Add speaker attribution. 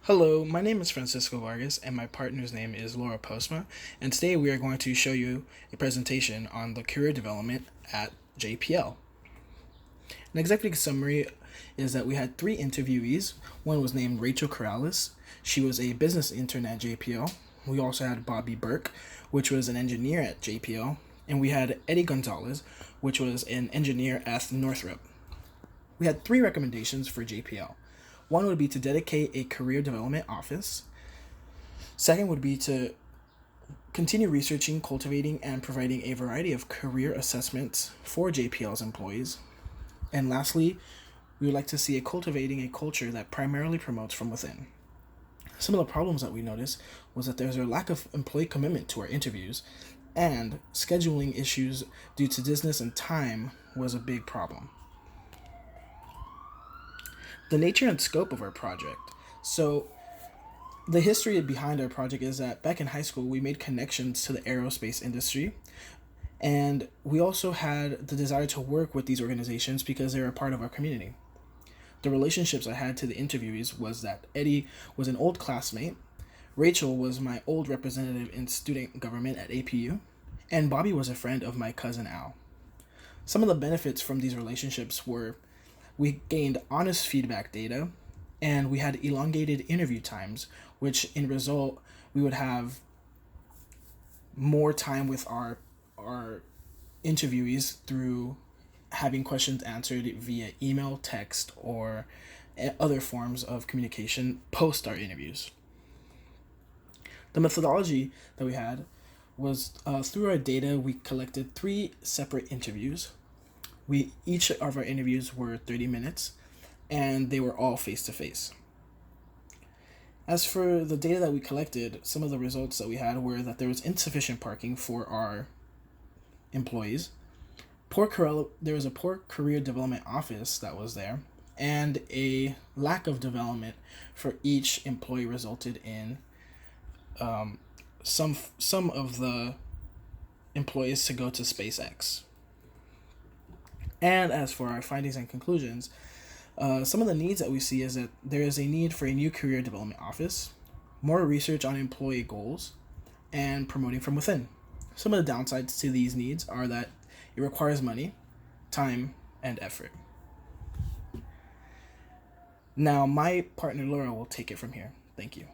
Speaker 1: Hello, my name is Francisco Vargas and my partner's name is Laura Postma, and today we are going to show you a presentation on the career development at JPL. An executive summary is that we had three interviewees. One was named Rachel Corrales. She was a business intern at JPL. We also had Bobby Burke, which was an engineer at JPL, and we had Eddie Gonzalez, which was an engineer at Northrop. We had three recommendations for JPL. One would be to dedicate a career development office. Second would be to continue researching, cultivating, and providing a variety of career assessments for JPL's employees. And lastly, we would like to see cultivating a culture that primarily promotes from within. Some of the problems that we noticed was that there's a lack of employee commitment to our interviews, and scheduling issues due to distance and time was a big problem. The nature and scope of our project. So, the history behind our project is that back in high school, we made connections to the aerospace industry, and we also had the desire to work with these organizations because they're a part of our community. The relationships I had to the interviewees was that Eddie was an old classmate, Rachel was my old representative in student government at APU, and Bobby was a friend of my cousin Al. Some of the benefits from these relationships were we gained honest feedback data, and we had elongated interview times, which in result we would have more time with our interviewees through having questions answered via email, text, or other forms of communication post our interviews. The methodology that we had was through our data, we collected three separate interviews. Each of our interviews were 30 minutes, and they were all face to face. As for the data that we collected, some of the results that we had were that there was insufficient parking for our employees. There was a poor career development office that was there, and a lack of development for each employee resulted in some of the employees to go to SpaceX. And as for our findings and conclusions, some of the needs that we see is that there is a need for a new career development office, more research on employee goals, and promoting from within. Some of the downsides to these needs are that it requires money, time, and effort. Now, my partner Laura will take it from here. Thank you.